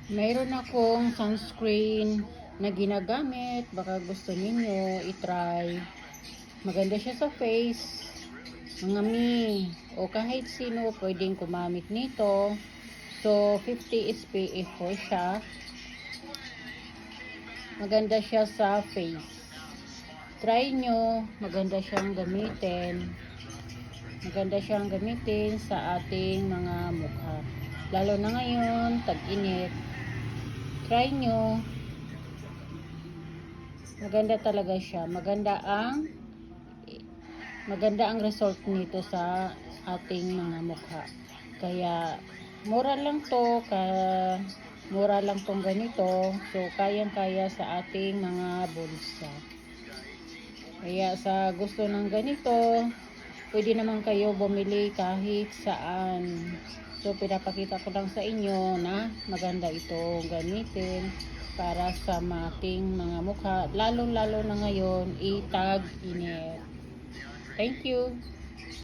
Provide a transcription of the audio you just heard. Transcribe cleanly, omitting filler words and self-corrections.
Mayroon akong sunscreen na ginagamit. Baka gusto ninyo i-try. Maganda siya sa face. Mga mi. O kahit sino pwedeng gumamit nito. So, 50 SPF po siya. Maganda siya sa face. Try nyo. Maganda siyang gamitin. Maganda siyang gamitin sa ating mga mukha. Lalo na ngayon, tag-init. Try nyo. Maganda talaga siya. Maganda ang result nito sa ating mga mukha. Kaya mura lang to, mura lang tong ganito. So kayang-kaya sa ating mga bulsa. Kaya sa gusto ng ganito, pwede naman kayo bumili kahit saan. So pinapakita ko lang sa inyo na maganda ito gamitin para sa ating mga mukha, lalo na ngayon, itag-init. Thank you.